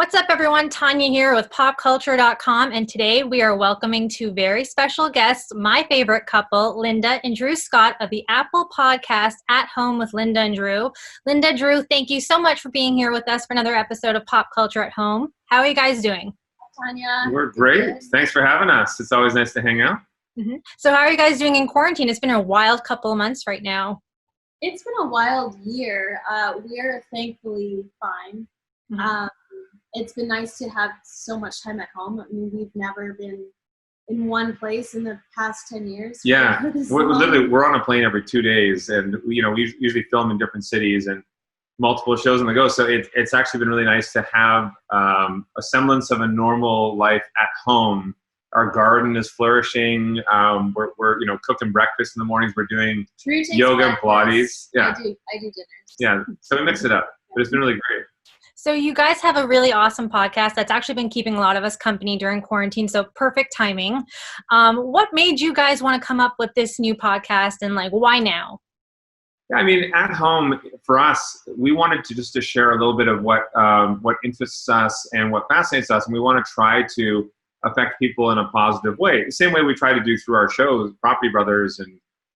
What's up, everyone? Tania here with PopCulture.com, and today we are welcoming two very special guests, my favorite couple, Linda and Drew Scott of the Apple podcast At Home with Linda and Drew. Linda, Drew, thank you so much for being here with us for another episode of Pop Culture at Home. How are you guys doing? Tanya. We're great. Thanks for having us. It's always nice to hang out. So how are you guys doing in quarantine? It's been a wild couple of months right now. It's been a wild year. We're thankfully fine. It's been nice to have so much time at home. I mean, we've never been in one place in the past 10 years. Yeah, we're on a plane every 2 days, and we usually film in different cities and multiple shows on the go. So it's actually been really nice to have a semblance of a normal life at home. Our garden is flourishing. We're cooking breakfast in the mornings. We're doing yoga and Pilates. Yeah, I do dinners. Yeah, so we mix it up, but it's been really great. So you guys have a really awesome podcast that's actually been keeping a lot of us company during quarantine, so perfect timing. What made you guys want to come up with this new podcast, and why now? Yeah, I mean, at home, for us, we wanted to share a little bit of what interests us and what fascinates us, and we want to try to affect people in a positive way. The same way we try to do through our shows, Property Brothers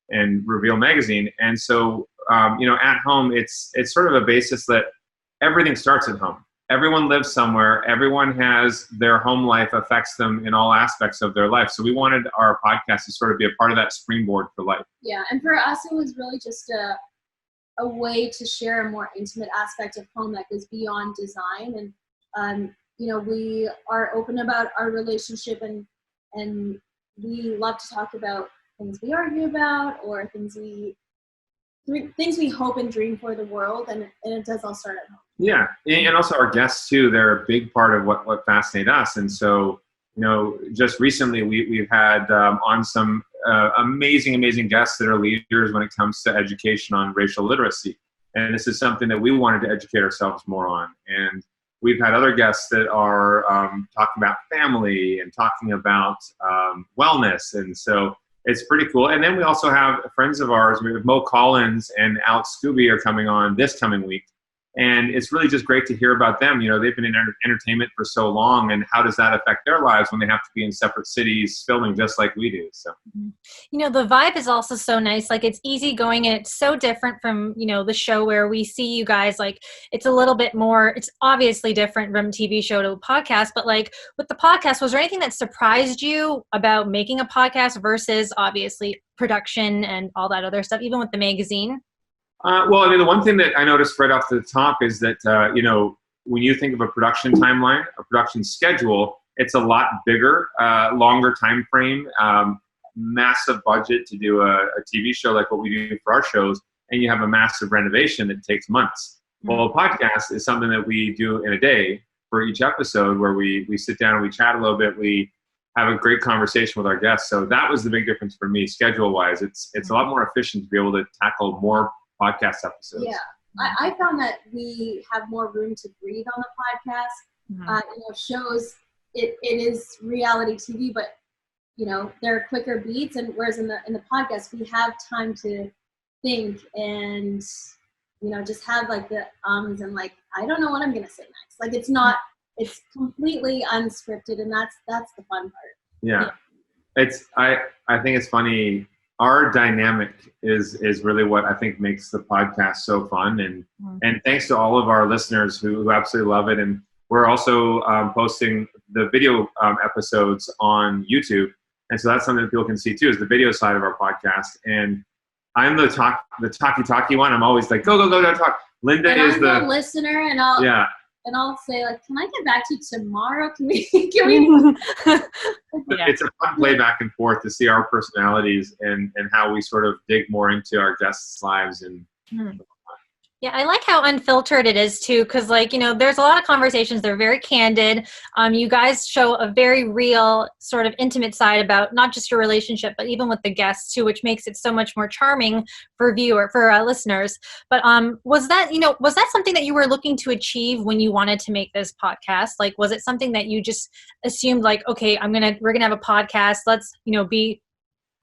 and Reveal Magazine. And so, at home, it's sort of a basis that everything starts at home. Everyone lives somewhere. Everyone has their home life affects them in all aspects of their life. So we wanted our podcast to sort of be a part of that springboard for life. Yeah, and for us, it was really just a way to share a more intimate aspect of home that goes beyond design. And we are open about our relationship, and we love to talk about things we argue about or things we hope and dream for the world, and it does all start at home. Yeah, and also our guests too, they're a big part of what fascinates us. And so, just recently we've had on some amazing guests that are leaders when it comes to education on racial literacy. And this is something that we wanted to educate ourselves more on. And we've had other guests that are talking about family and talking about wellness. And so it's pretty cool. And then we also have friends of ours. We have Mo Collins and Alex Scooby are coming on this coming week. And it's really just great to hear about them. They've been in entertainment for so long, and how does that affect their lives when they have to be in separate cities filming just like we do? So, the vibe is also so nice. It's easygoing, and it's so different from, the show where we see you guys. It's a little bit more, it's obviously different from TV show to podcast, but with the podcast, was there anything that surprised you about making a podcast versus obviously production and all that other stuff, even with the magazine? The one thing that I noticed right off the top is that, when you think of a production timeline, a production schedule, it's a lot bigger, longer time frame, massive budget to do a TV show like what we do for our shows, and you have a massive renovation that takes months. Well, a podcast is something that we do in a day for each episode, where we sit down and we chat a little bit, we have a great conversation with our guests. So that was the big difference for me, schedule-wise. It's a lot more efficient to be able to tackle more podcast episodes. Yeah, I found that we have more room to breathe on the podcast. Shows it is reality TV, but there are quicker beats, and whereas in the podcast we have time to think and just have the ums and I don't know what I'm gonna say next. It's completely unscripted, and that's the fun part. Yeah. I think it's funny. Our dynamic is really what I think makes the podcast so fun, and thanks to all of our listeners who absolutely love it. And we're also posting the video episodes on YouTube, and so that's something that people can see too, is the video side of our podcast. And I'm the talky one. I'm always go talk. Linda and is I'm the listener, and I'll say can I get back to you tomorrow? Can we? Yeah. It's a fun play back and forth to see our personalities and how we sort of dig more into our guests' lives. And Yeah, I like how unfiltered it is too, because there's a lot of conversations. They're very candid. You guys show a very real sort of intimate side about not just your relationship, but even with the guests too, which makes it so much more charming for listeners. But was that something that you were looking to achieve when you wanted to make this podcast? Was it something that you just assumed okay, we're gonna have a podcast. Let's be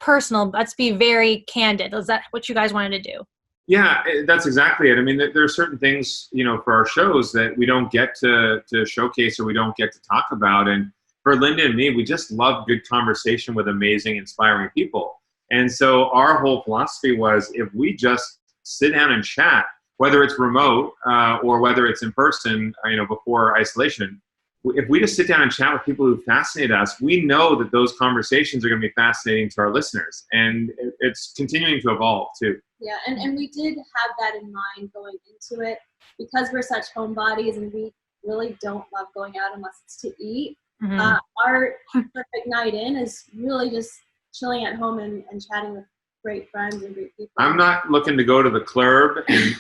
personal. Let's be very candid. Is that what you guys wanted to do? Yeah, that's exactly it. I mean, there are certain things, for our shows that we don't get to showcase or we don't get to talk about. And for Linda and me, we just love good conversation with amazing, inspiring people. And so our whole philosophy was, if we just sit down and chat, whether it's remote or whether it's in person, before isolation, if we just sit down and chat with people who fascinate us, we know that those conversations are going to be fascinating to our listeners. And it's continuing to evolve too. Yeah, and we did have that in mind going into it, because we're such homebodies and we really don't love going out unless it's to eat. Mm-hmm. Our perfect night in is really just chilling at home and chatting with great friends and great people. I'm not looking to go to the club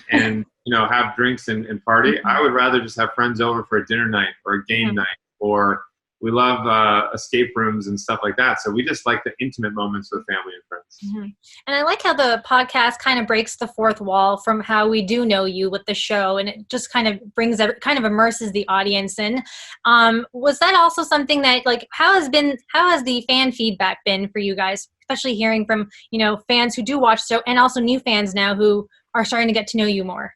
and have drinks and party. Mm-hmm. I would rather just have friends over for a dinner night or a game night, or we love escape rooms and stuff like that. So we just like the intimate moments with family and friends. Mm-hmm. And I like how the podcast kind of breaks the fourth wall from how we do know you with the show, and it just kind of immerses the audience in. Was that also something that, like, how has the fan feedback been for you guys, especially hearing from, fans who do watch the show and also new fans now who are starting to get to know you more?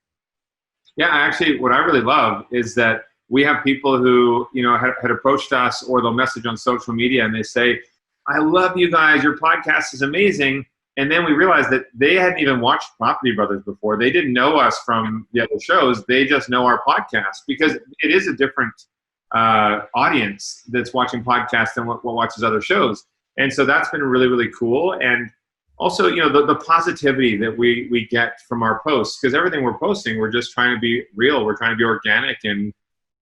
Yeah, actually, what I really love is that we have people who, had approached us, or they'll message on social media and they say, I love you guys, your podcast is amazing. And then we realized that they hadn't even watched Property Brothers before. They didn't know us from the other shows. They just know our podcast, because it is a different audience that's watching podcasts than what watches other shows. And so that's been really, really cool. And also, the positivity that we get from our posts, because everything we're posting, we're just trying to be real. We're trying to be organic, and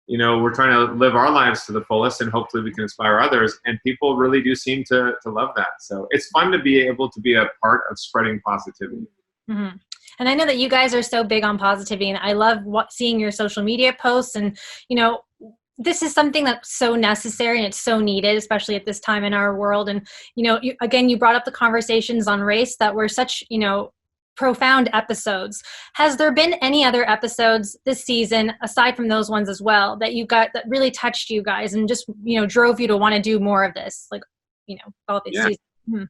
we're trying to live our lives to the fullest, and hopefully we can inspire others. And people really do seem to love that. So it's fun to be able to be a part of spreading positivity. Mm-hmm. And I know that you guys are so big on positivity, and I love seeing your social media posts. And, this is something that's so necessary and it's so needed, especially at this time in our world. And, you brought up the conversations on race that were such, profound episodes. Has there been any other episodes this season, aside from those ones as well, that you got that really touched you guys and just, drove you to want to do more of this? Like, all this season. Hmm.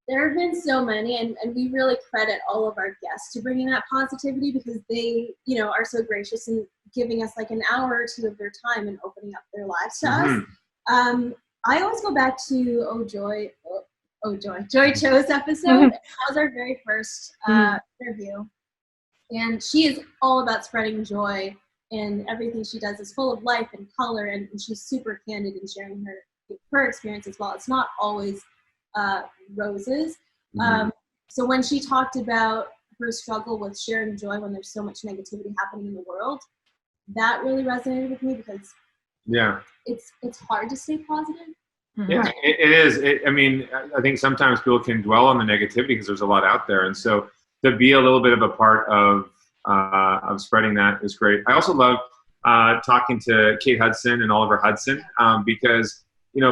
There have been so many, and we really credit all of our guests to bringing that positivity, because they, are so gracious in giving us like an hour or two of their time and opening up their lives to us. I always go back to Joy Cho's episode. That was our very first interview. And she is all about spreading joy, and everything she does is full of life and color, and she's super candid in sharing her experience as well. It's not always roses. So when she talked about her struggle with sharing joy when there's so much negativity happening in the world, that really resonated with me, because it's hard to stay positive. Yeah, it is. I think sometimes people can dwell on the negativity because there's a lot out there, and so to be a little bit of a part of spreading that is great. I also love talking to Kate Hudson and Oliver Hudson, because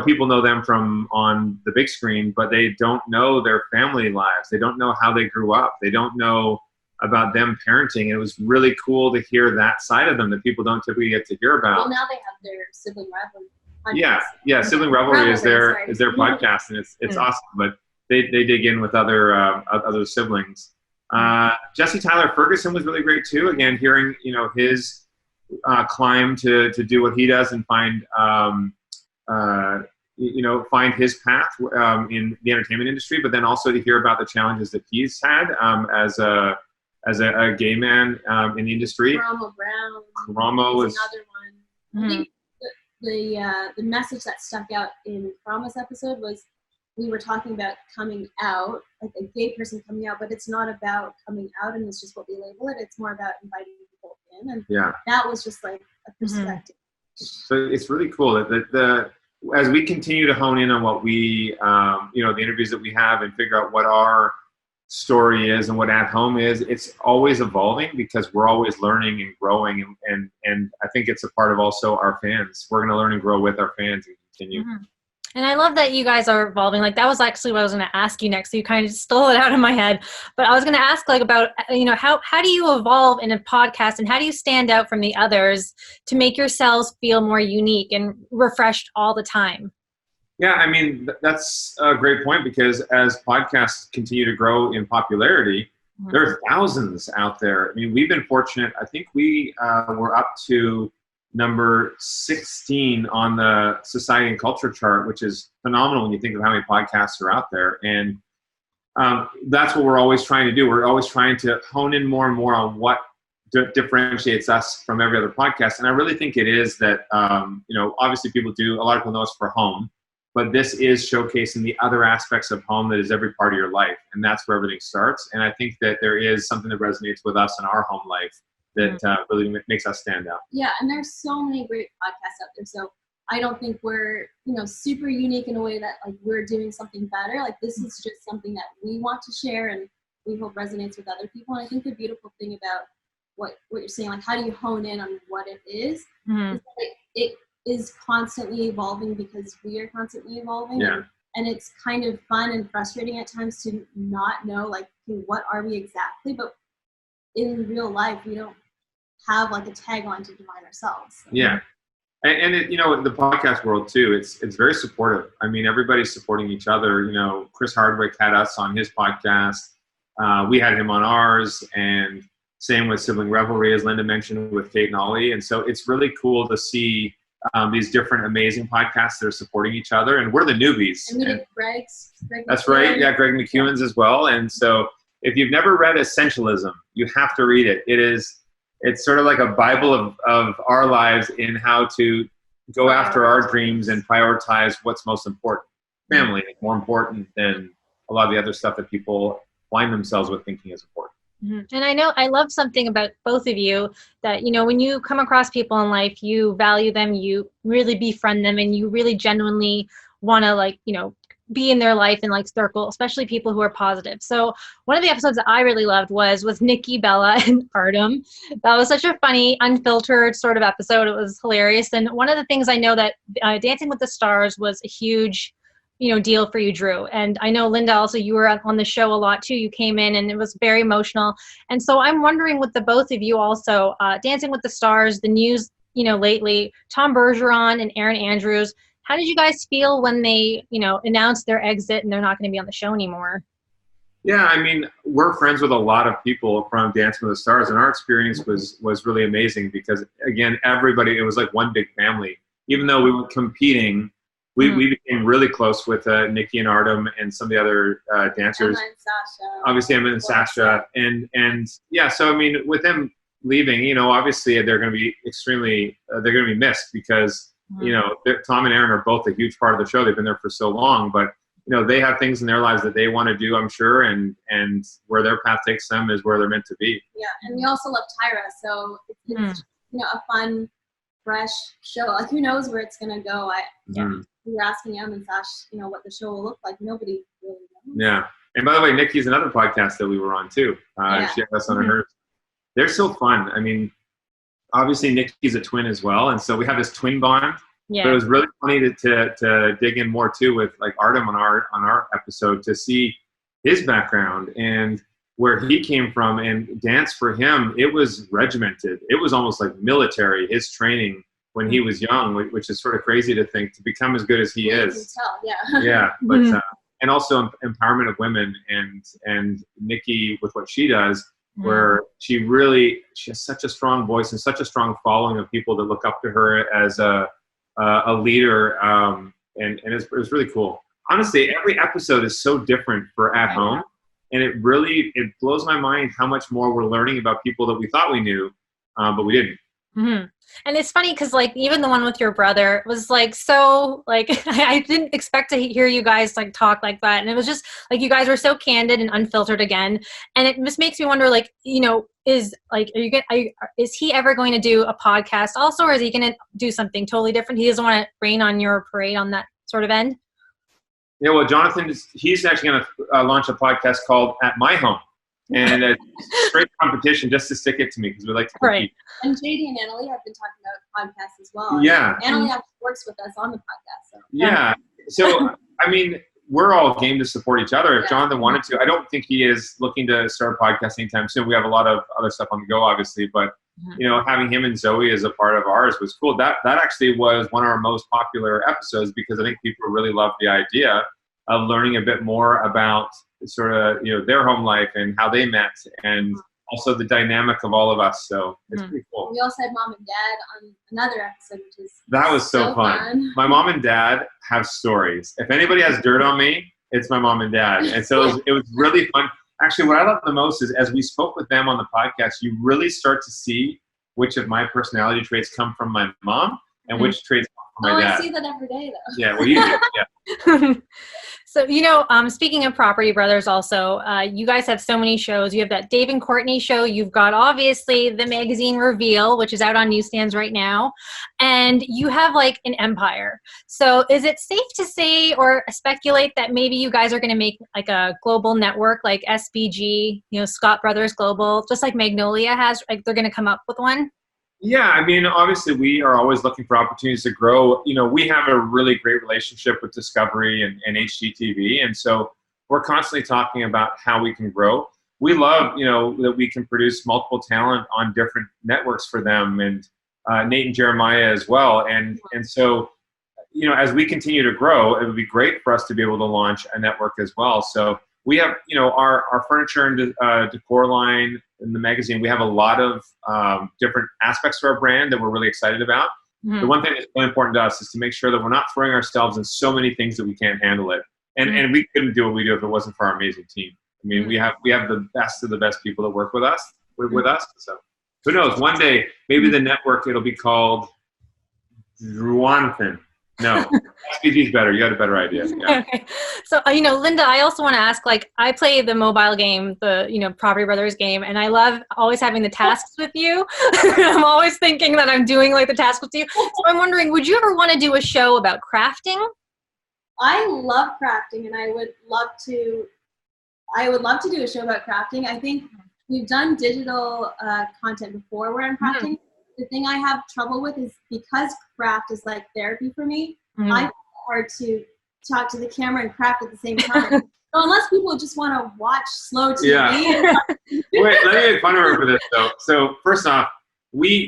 people know them from on the big screen, but they don't know their family lives. They don't know how they grew up. They don't know about them parenting. It was really cool to hear that side of them that people don't typically get to hear about. Well, now they have their sibling rivalry. Yeah, Sibling Revelry is their podcast, and it's awesome. But they dig in with other siblings. Jesse Tyler Ferguson was really great too. Again, hearing his climb to do what he does and find his path in the entertainment industry, but then also to hear about the challenges that he's had as a gay man in the industry. Karamo Brown. Karamo was another one. I think the message that stuck out in Karamo's episode was, we were talking about coming out, like a gay person coming out, but it's not about coming out and it's just what we label it. It's more about inviting people in, and that was just like a perspective. So it's really cool that as we continue to hone in on what we, the interviews that we have, and figure out what our story is and what At Home is, it's always evolving, because we're always learning and growing, and I think it's a part of also our fans. We're going to learn and grow with our fans and continue. And I love that you guys are evolving. Like, that was actually what I was going to ask you next. So you kind of stole it out of my head. But I was going to ask, like, about, how do you evolve in a podcast, and how do you stand out from the others to make yourselves feel more unique and refreshed all the time? Yeah, that's a great point, because as podcasts continue to grow in popularity, There are thousands out there. I mean, we've been fortunate. I think we were up to number 16 on the Society and Culture chart, which is phenomenal when you think of how many podcasts are out there. And that's what we're always trying to do. We're always trying to hone in more and more on what differentiates us from every other podcast. And I really think it is that, obviously a lot of people know us for home, but this is showcasing the other aspects of home that is every part of your life. And that's where everything starts. And I think that there is something that resonates with us in our home life that really makes us stand out. Yeah, and there's so many great podcasts out there. So I don't think we're, super unique in a way that like we're doing something better. Like this is just something that we want to share and we hope resonates with other people. And I think the beautiful thing about what you're saying, like how do you hone in on what it is that it is constantly evolving because we are constantly evolving. Yeah. And it's kind of fun and frustrating at times to not know like, okay, what are we exactly? But in real life, we don't have like a tagline to define ourselves. So. Yeah. And it, the podcast world too, it's very supportive. I mean, everybody's supporting each other. Chris Hardwick had us on his podcast. We had him on ours, and same with Sibling Revelry, as Linda mentioned, with Kate and Ollie. And so it's really cool to see these different amazing podcasts that are supporting each other. And we're the newbies. And we did Greg's. That's right. Yeah, Greg McEwen's as well. And so if you've never read Essentialism, you have to read it. It's sort of like a Bible of our lives in how to go after our dreams and prioritize what's most important. Family is more important than a lot of the other stuff that people blind themselves with thinking is important. And I know I love something about both of you that, when you come across people in life, you value them, you really befriend them, and you really genuinely want to be in their life and circle, especially people who are positive. So one of the episodes that I really loved was with Nikki, Bella, and Artem. That was such a funny, unfiltered sort of episode. It was hilarious. And one of the things I know that Dancing with the Stars was a huge deal for you, Drew. And I know, Linda, also you were on the show a lot too. You came in and it was very emotional. And so I'm wondering with the both of you also, Dancing with the Stars, the news, lately, Tom Bergeron and Erin Andrews, how did you guys feel when they, announced their exit and they're not going to be on the show anymore? Yeah, I mean, we're friends with a lot of people from Dancing with the Stars, and our experience was really amazing because, again, everybody, it was like one big family. Even though we were competing, we became really close with Nikki and Artem and some of the other dancers. Emma and Sasha. Obviously, Emma and Sasha. And yeah, so, I mean, with them leaving, obviously they're going to be they're going to be missed because, Tom and Erin are both a huge part of the show. They've been there for so long, but they have things in their lives that they want to do, I'm sure, and where their path takes them is where they're meant to be. Yeah, and we also love Tyra, so it's a fun, fresh show. Like, who knows where it's gonna go? We were asking Em and Sash, what the show will look like. Nobody really knows. Yeah, and by the way, Nikki's another podcast that we were on too. She had us on hers. They're so fun. I mean, obviously Nikki's a twin as well, and so we have this twin bond. Yeah. But it was really funny to dig in more too with like Artem on our episode to see his background and where he came from. And dance for him, it was regimented. It was almost like military, his training when he was young, which is sort of crazy to think, to become as good as he is. Yeah, but and also empowerment of women and Nikki with what she does, where she has such a strong voice and such a strong following of people that look up to her as a leader, and it was really cool. Honestly, every episode is so different for at home, and it blows my mind how much more we're learning about people that we thought we knew, but we didn't. Mm-hmm. And it's funny because even the one with your brother was so I didn't expect to hear you guys talk like that, and it was just you guys were so candid and unfiltered again, and it just makes me wonder is he ever going to do a podcast also, or is he going to do something totally different? He doesn't want to rain on your parade on that sort of end. Yeah, well, Jonathan he's actually going to launch a podcast called At My Home. And it's straight competition just to stick it to me because we like to compete. Right. And JD and Annalie have been talking about podcasts as well. Yeah. Annalie actually works with us on the podcast. So. Yeah. So, I mean, we're all game to support each other. If Jonathan wanted to, I don't think he is looking to start a podcast anytime soon. We have a lot of other stuff on the go, obviously, but having him and Zoe as a part of ours was cool. That actually was one of our most popular episodes because I think people really loved the idea of learning a bit more about sort of, their home life and how they met, and also the dynamic of all of us. So it's pretty cool. We also had mom and dad on another episode, which is that was so fun. My mom and dad have stories. If anybody has dirt on me, it's my mom and dad. And so it was really fun. Actually, what I love the most is as we spoke with them on the podcast, you really start to see which of my personality traits come from my mom and which traits come from my dad. I see that every day, though. Yeah, well, you do. Yeah. So, speaking of Property Brothers also, you guys have so many shows. You have that Dave and Courtney show. You've got, obviously, the magazine Reveal, which is out on newsstands right now. And you have, like, an empire. So is it safe to say or speculate that maybe you guys are going to make, like, a global network like SBG, Scott Brothers Global, just like Magnolia has? Like, they're going to come up with one? Yeah, I mean, obviously, we are always looking for opportunities to grow. We have a really great relationship with Discovery and HGTV, and so we're constantly talking about how we can grow. We love, that we can produce multiple talent on different networks for them, and Nate and Jeremiah as well. And so, as we continue to grow, it would be great for us to be able to launch a network as well. So we have, our furniture and decor line in the magazine. We have a lot of different aspects to our brand that we're really excited about. The one thing that's really important to us is to make sure that we're not throwing ourselves in so many things that we can't handle it. And we couldn't do what we do if it wasn't for our amazing team. I mean, we have the best of the best people that work with us. So who knows? One day, maybe the network, it'll be called Druanthan. No, SPG is better. You got a better idea. Yeah. Okay. So, Linda, I also want to ask, like, I play the mobile game, the, Property Brothers game, and I love always having the tasks with you. I'm always thinking that I'm doing, like, the tasks with you. So I'm wondering, would you ever want to do a show about crafting? I love crafting, and I would love to do a show about crafting. I think we've done digital content before where I'm crafting. The thing I have trouble with is because craft is like therapy for me, I find it hard to talk to the camera and craft at the same time. So unless people just want to watch slow TV. Yeah. Wait, let me make fun of her for this though. So first off, we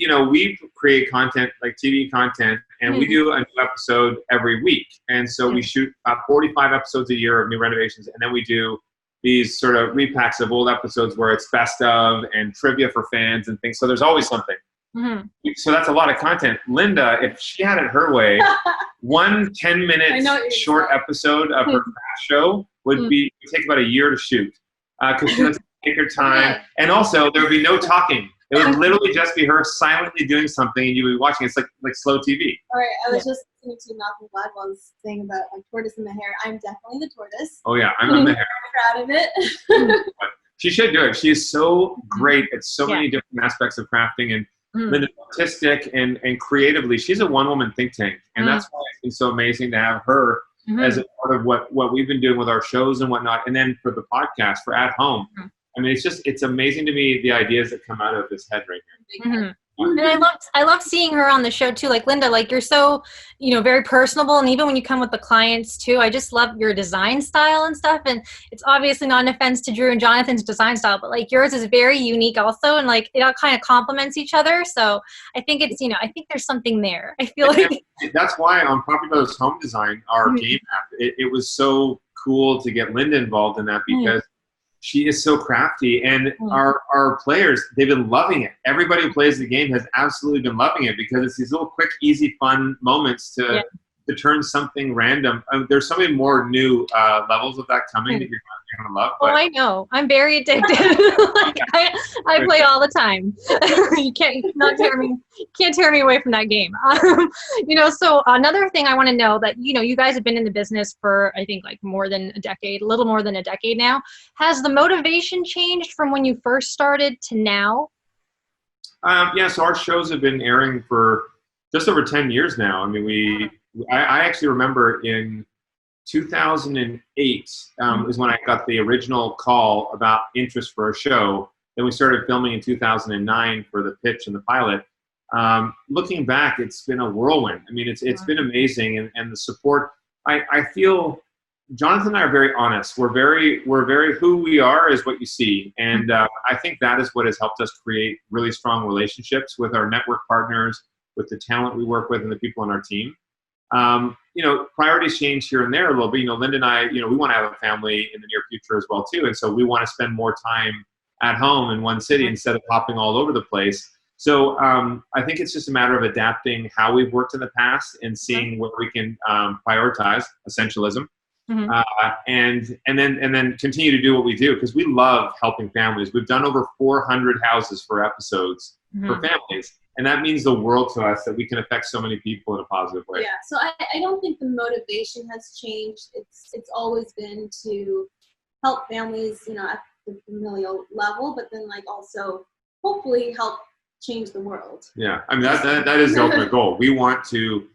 create content like TV content, and we do a new episode every week. And so we shoot about 45 episodes a year of new renovations, and then we do these sort of repacks of old episodes where it's best of and trivia for fans and things. So there's always something. So that's a lot of content. Linda, if she had it her way, one 10-minute short episode of her craft show would take about a year to shoot because she lets take her time. And also, there would be no talking. It would literally just be her silently doing something, and you would be watching. It's like slow TV. All right, I was just listening to Malcolm Gladwell's thing about like tortoise in the hair. I'm definitely the tortoise. Oh yeah, I'm in the hair. I'm proud of it. She should do it. She is so great at so many different aspects of crafting, and Linda's artistic and creatively. She's a one-woman think tank, and that's why it's been so amazing to have her as a part of what we've been doing with our shows and whatnot, and then for the podcast, for At Home. I mean, it's amazing to me the ideas that come out of this head right here. And I love seeing her on the show too. Like Linda, like you're so, very personable, and even when you come with the clients too, I just love your design style and stuff. And it's obviously not an offense to Drew and Jonathan's design style, but like yours is very unique also, and like it all kind of complements each other. So I think it's, I think there's something there. I feel like that's why on Property Brothers Home Design, our game app, it was so cool to get Linda involved in that because she is so crafty, and our players, they've been loving it. Everybody who plays the game has absolutely been loving it because it's these little quick, easy, fun moments to turn something random. There's so many more new levels of that coming that you're going to love. But I know. I'm very addicted. I play all the time. You can't tear me away from that game. So another thing I want to know that, you guys have been in the business for, I think, like more than a decade, a little more than a decade now. Has the motivation changed from when you first started to now? So our shows have been airing for just over 10 years now. I mean, I actually remember in 2008 is when I got the original call about interest for a show. Then we started filming in 2009 for the pitch and the pilot. Looking back, it's been a whirlwind. I mean, it's been amazing, and the support. I feel Jonathan and I are very honest. We're very who we are is what you see, and I think that is what has helped us create really strong relationships with our network partners, with the talent we work with, and the people on our team. priorities change here and there a little bit. Linda and I, we want to have a family in the near future as well too. And so we want to spend more time at home in one city instead of hopping all over the place. So I think it's just a matter of adapting how we've worked in the past and seeing where we can prioritize essentialism. And then continue to do what we do, because we love helping families. We've done over 400 houses for episodes for families. And that means the world to us that we can affect so many people in a positive way. Yeah, so I don't think the motivation has changed. It's always been to help families, at the familial level, but then also hopefully help change the world. Yeah, I mean, that is the ultimate goal. We want to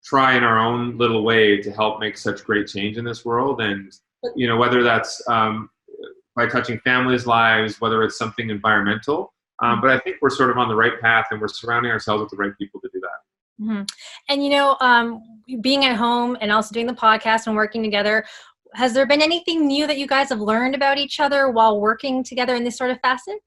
try in our own little way to help make such great change in this world. And, whether that's by touching families' lives, whether it's something environmental, but I think we're sort of on the right path, and we're surrounding ourselves with the right people to do that. And, being at home and also doing the podcast and working together, has there been anything new that you guys have learned about each other while working together in this sort of facet?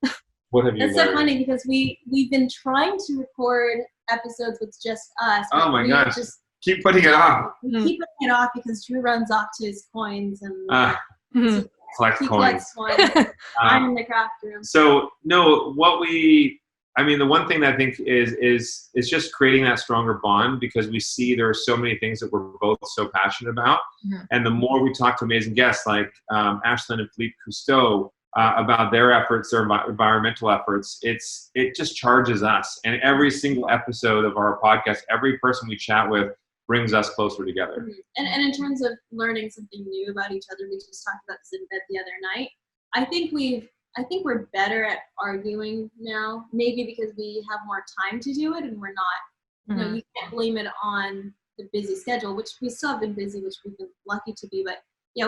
What have you learned? That's so funny, because we've been trying to record episodes with just us. Oh my gosh. Just keep putting it off. Keep putting it off because Drew runs off to his coins and collect coins. I'm in the craft room. So no, the one thing that I think is just creating that stronger bond, because we see there are so many things that we're both so passionate about. And the more we talk to amazing guests like Ashlyn and Philippe Cousteau about their efforts, their environmental efforts, it just charges us. And every single episode of our podcast, every person we chat with brings us closer together. And in terms of learning something new about each other, we just talked about this in bed the other night. I think we're better at arguing now, maybe because we have more time to do it, and we're not, you can't blame it on the busy schedule, which we still have been busy, which we've been lucky to be, but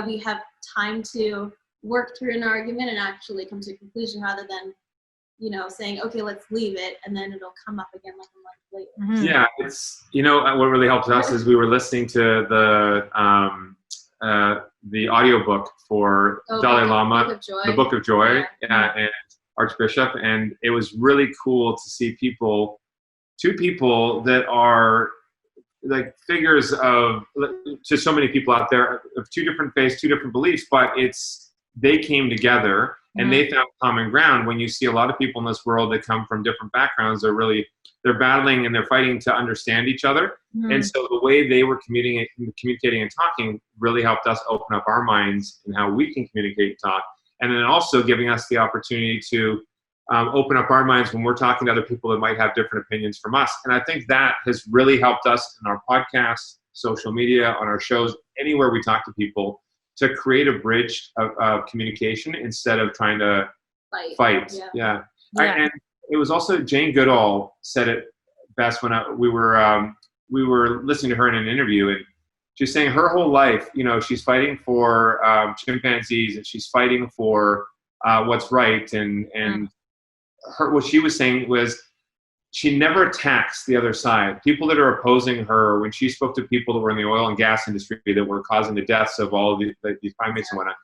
we have time to work through an argument and actually come to a conclusion, rather than, saying, okay, let's leave it, and then it'll come up again like a month later. Yeah, it's, what really helped us is we were listening to the audiobook for Dalai Lama, the Book of Joy, and Archbishop, and it was really cool to see two people that are like figures to so many people out there of two different faiths, two different beliefs, but they came together and they found common ground. When you see a lot of people in this world that come from different backgrounds, they're battling and they're fighting to understand each other. And so the way they were communicating and talking really helped us open up our minds and how we can communicate and talk. And then also giving us the opportunity to open up our minds when we're talking to other people that might have different opinions from us. And I think that has really helped us in our podcasts, social media, on our shows, anywhere we talk to people, to create a bridge of communication instead of trying to fight. Yeah. And it was also Jane Goodall said it best when we were listening to her in an interview, and she's saying her whole life, she's fighting for chimpanzees, and she's fighting for what's right, and what she was saying was she never attacks the other side. People that are opposing her, when she spoke to people that were in the oil and gas industry that were causing the deaths of all of these primates and whatnot,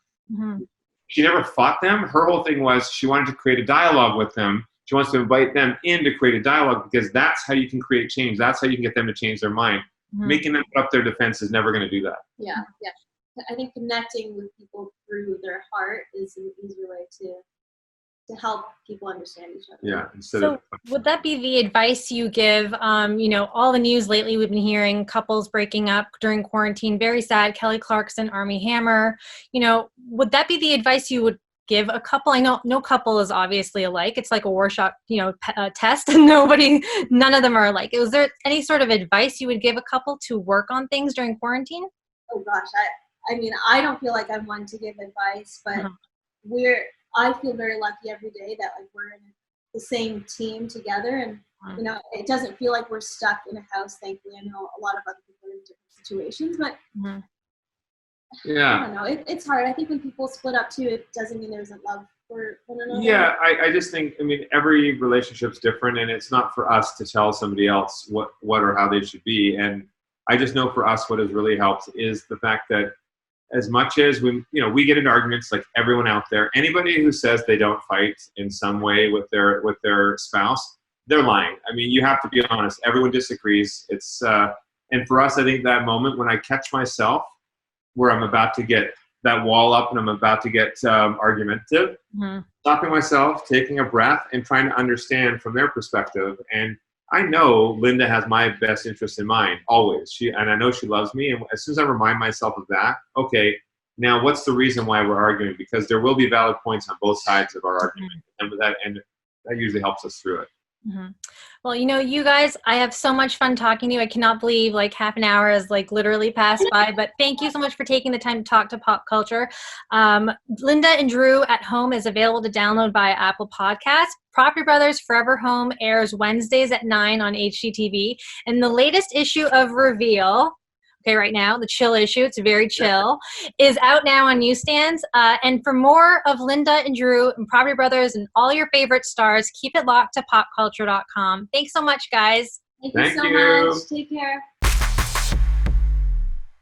she never fought them. Her whole thing was she wanted to create a dialogue with them. She wants to invite them in to create a dialogue, because that's how you can create change. That's how you can get them to change their mind. Making them put up their defense is never going to do that. Yeah. I think connecting with people through their heart is an easier way to help people understand each other. Yeah. Would that be the advice you give? All the news lately, we've been hearing couples breaking up during quarantine. Very sad. Kelly Clarkson, Armie Hammer. Would that be the advice you would give a couple? I know no couple is obviously alike. It's like a Rorschach, test, and none of them are alike. Was there any sort of advice you would give a couple to work on things during quarantine? Oh gosh, I don't feel like I'm one to give advice, but I feel very lucky every day that we're in the same team together, and it doesn't feel like we're stuck in a house. Thankfully, I know a lot of other people are in different situations, but I don't know. It's hard. I think when people split up too, it doesn't mean there isn't love for one another. Yeah, I just think, every relationship's different, and it's not for us to tell somebody else what or how they should be. And I just know for us, what has really helped is the fact that as much as we get into arguments like everyone out there, anybody who says they don't fight in some way with their spouse, they're lying. You have to be honest. Everyone disagrees. It's And for us, I think that moment when I catch myself where I'm about to get that wall up and I'm about to get argumentative, stopping myself, taking a breath, and trying to understand from their perspective. And I know Linda has my best interest in mind, always. And I know she loves me. And as soon as I remind myself of that, okay, now what's the reason why we're arguing? Because there will be valid points on both sides of our argument. And that usually helps us through it. Well, you guys, I have so much fun talking to you. I cannot believe like half an hour has like literally passed by, but thank you so much for taking the time to talk to Pop Culture. Linda and Drew at Home is available to download via Apple Podcasts. Property Brothers Forever Home airs Wednesdays at 9 on HGTV. And the latest issue of Reveal, right now, the chill issue, it's very chill, is out now on newsstands. And for more of Linda and Drew and Property Brothers and all your favorite stars, keep it locked to popculture.com. Thanks so much, guys. Thank you so much. Take care.